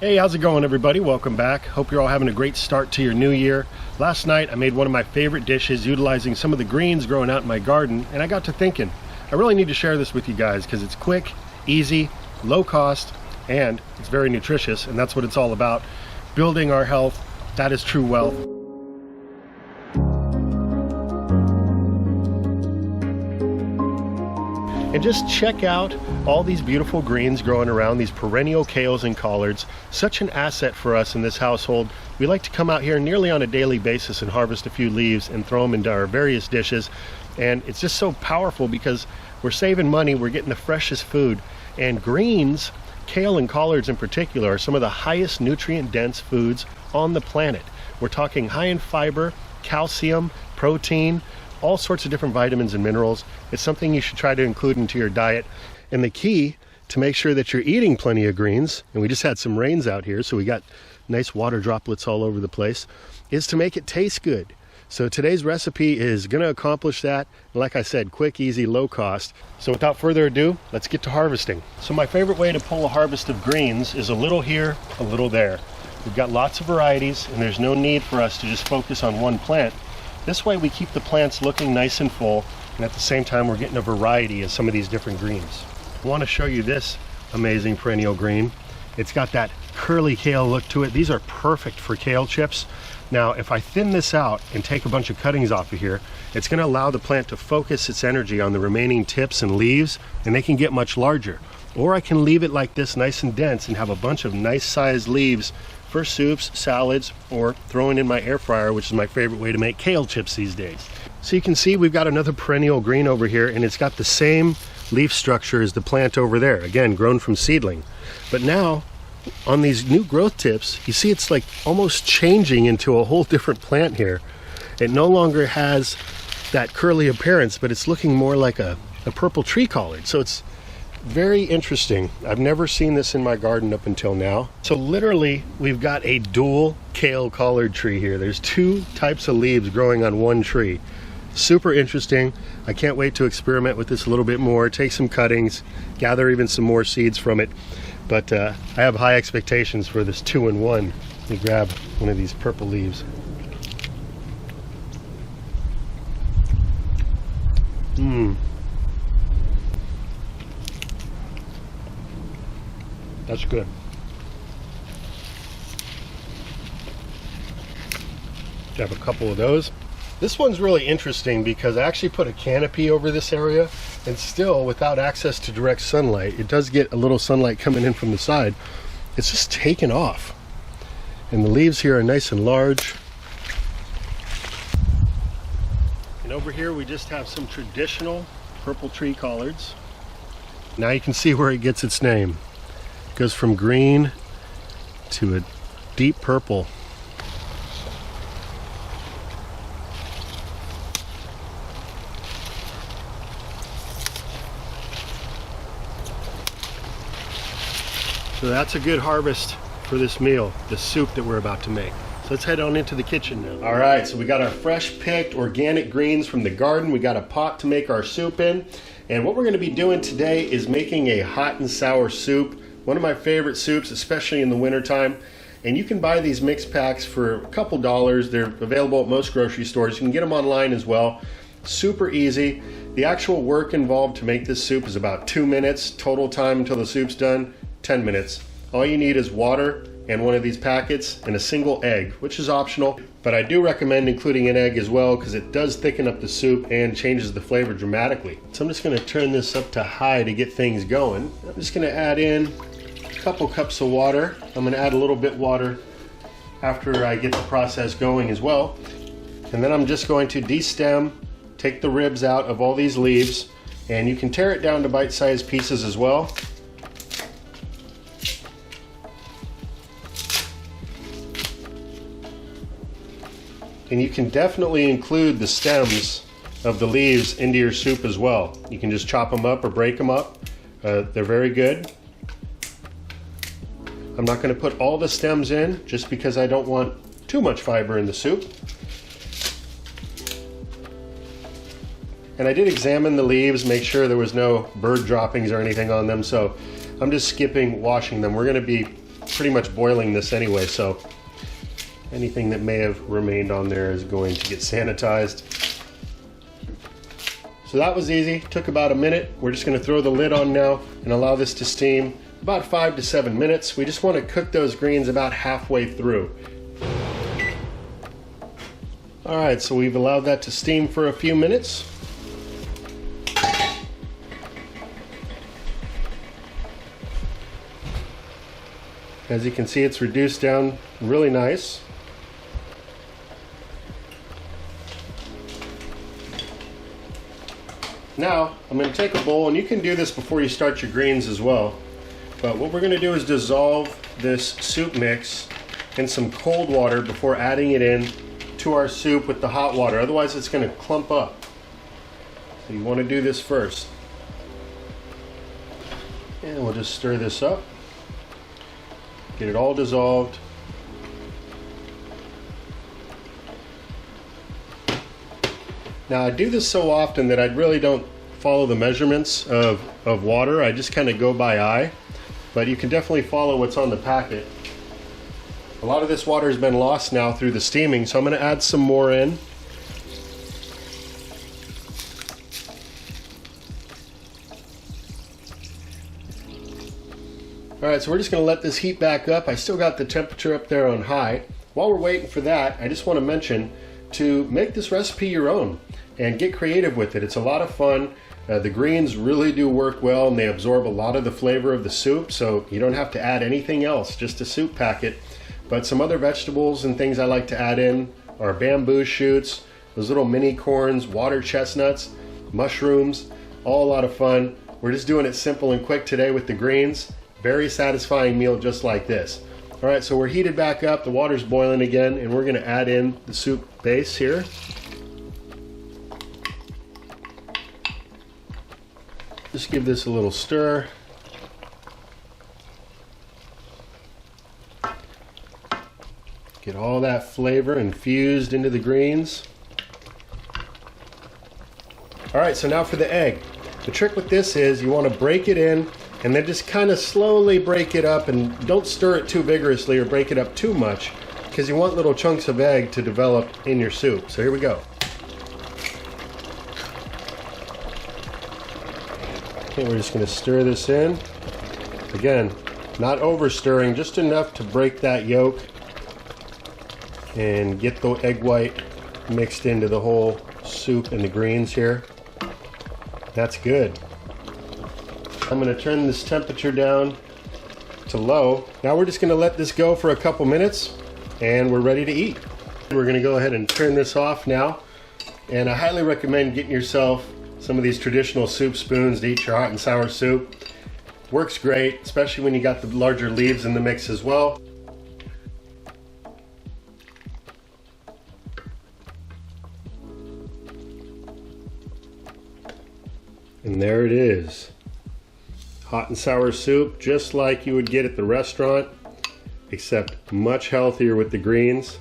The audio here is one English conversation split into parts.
Hey, how's it going, everybody? Welcome back. Hope you're all having a great start to your new year. Last night I made one of my favorite dishes utilizing some of the greens growing out in my garden, and I got to thinking I really need to share this with you guys because it's quick, easy, low cost, and it's very nutritious, and that's what it's all about. Building our health, that is true wealth. And just check out all these beautiful greens growing around, these perennial kales and collards. Such an asset for us in this household. We like to come out here nearly on a daily basis and harvest a few leaves and throw them into our various dishes. And it's just so powerful because we're saving money, we're getting the freshest food. And greens, kale and collards in particular, are some of the highest nutrient dense foods on the planet. We're talking high in fiber, calcium, protein, all sorts of different vitamins and minerals. It's something you should try to include into your diet. And the key to make sure that you're eating plenty of greens, and we just had some rains out here, so we got nice water droplets all over the place, is to make it taste good. So today's recipe is going to accomplish that. Like I said, quick, easy, low cost. So without further ado, let's get to harvesting. So my favorite way to pull a harvest of greens is a little here, a little there. We've got lots of varieties, and there's no need for us to just focus on one plant. This way we keep the plants looking nice and full, and at the same time we're getting a variety of some of these different greens. I want to show you this amazing perennial green. It's got that curly kale look to it. These are perfect for kale chips. Now if I thin this out and take a bunch of cuttings off of here, it's going to allow the plant to focus its energy on the remaining tips and leaves, and they can get much larger. Or I can leave it like this, nice and dense, and have a bunch of nice sized leaves for soups, salads, or throwing in my air fryer, which is my favorite way to make kale chips these days. So you can see we've got another perennial green over here, and it's got the same leaf structure as the plant over there, again grown from seedling. But now on these new growth tips, you see it's like almost changing into a whole different plant here. It no longer has that curly appearance, but it's looking more like a purple tree collard. So it's very interesting. I've never seen this in my garden up until now. So literally we've got a dual kale collard tree here. There's two types of leaves growing on one tree. Super interesting. I can't wait to experiment with this a little bit more, take some cuttings, gather even some more seeds from it. But I have high expectations for this 2-in-1. Let me grab one of these purple leaves. That's good. Have a couple of those. This one's really interesting because I actually put a canopy over this area, and still without access to direct sunlight, it does get a little sunlight coming in from the side. It's just taken off. And the leaves here are nice and large. And over here we just have some traditional purple tree collards. Now you can see where it gets its name. It goes from green to a deep purple. So that's a good harvest for this meal, the soup that we're about to make. So let's head on into the kitchen now. All right, so we got our fresh picked organic greens from the garden. We got a pot to make our soup in. And what we're gonna be doing today is making a hot and sour soup. One of my favorite soups, especially in the wintertime. And you can buy these mix packs for a couple dollars. They're available at most grocery stores. You can get them online as well. Super easy. The actual work involved to make this soup is about 2 minutes. Total time until the soup's done, 10 minutes. All you need is water and one of these packets and a single egg, which is optional, but I do recommend including an egg as well because it does thicken up the soup and changes the flavor dramatically. So I'm just going to turn this up to high to get things going. I'm just going to add in a couple cups of water. I'm going to add a little bit water after I get the process going as well. And then I'm just going to destem, take the ribs out of all these leaves, and you can tear it down to bite-sized pieces as well. And you can definitely include the stems of the leaves into your soup as well. You can just chop them up or break them up. They're very good. I'm not going to put all the stems in just because I don't want too much fiber in the soup. And I did examine the leaves, make sure there was no bird droppings or anything on them, so I'm just skipping washing them. We're going to be pretty much boiling this anyway, so anything that may have remained on there is going to get sanitized. So that was easy, took about a minute. We're just going to throw the lid on now and allow this to steam about 5 to 7 minutes. We just want to cook those greens about halfway through. Alright, so we've allowed that to steam for a few minutes. As you can see, it's reduced down really nice. Now, I'm going to take a bowl, and you can do this before you start your greens as well. But what we're going to do is dissolve this soup mix in some cold water before adding it in to our soup with the hot water. Otherwise, it's going to clump up. So you want to do this first. And we'll just stir this up. Get it all dissolved. Now I do this so often that I really don't follow the measurements of water. I just kind of go by eye, but you can definitely follow what's on the packet. A lot of this water has been lost now through the steaming, so I'm going to add some more in. Alright, so we're just going to let this heat back up. I still got the temperature up there on high. While we're waiting for that, I just want to mention to make this recipe your own and get creative with it. It's a lot of fun. The greens really do work well, and they absorb a lot of the flavor of the soup, so you don't have to add anything else, just a soup packet. But some other vegetables and things I like to add in are bamboo shoots, those little mini corns, water chestnuts, mushrooms, all a lot of fun. We're just doing it simple and quick today with the greens. Very satisfying meal just like this. Alright, so we're heated back up, the water's boiling again, and we're going to add in the soup base here. Just give this a little stir. Get all that flavor infused into the greens. Alright, so now for the egg. The trick with this is you want to break it in and then just kind of slowly break it up, and don't stir it too vigorously or break it up too much, because you want little chunks of egg to develop in your soup. So here we go. Okay, we're just going to stir this in. Again, not over stirring, just enough to break that yolk and get the egg white mixed into the whole soup and the greens here. That's good. I'm going to turn this temperature down to low. Now we're just going to let this go for a couple minutes and we're ready to eat. We're going to go ahead and turn this off now, and I highly recommend getting yourself some of these traditional soup spoons to eat your hot and sour soup. Works great, especially when you got the larger leaves in the mix as well. And there it is. Hot and sour soup, just like you would get at the restaurant, except much healthier with the greens.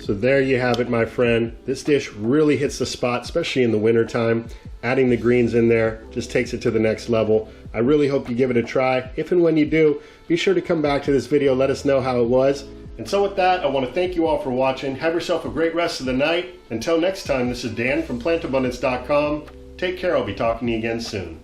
So there you have it, my friend. This dish really hits the spot, especially in the winter time. Adding the greens in there just takes it to the next level. I really hope you give it a try. If and when you do, be sure to come back to this video, let us know how it was. And so with that, I want to thank you all for watching. Have yourself a great rest of the night. Until next time, this is Dan from plantabundance.com. Take care, I'll be talking to you again soon.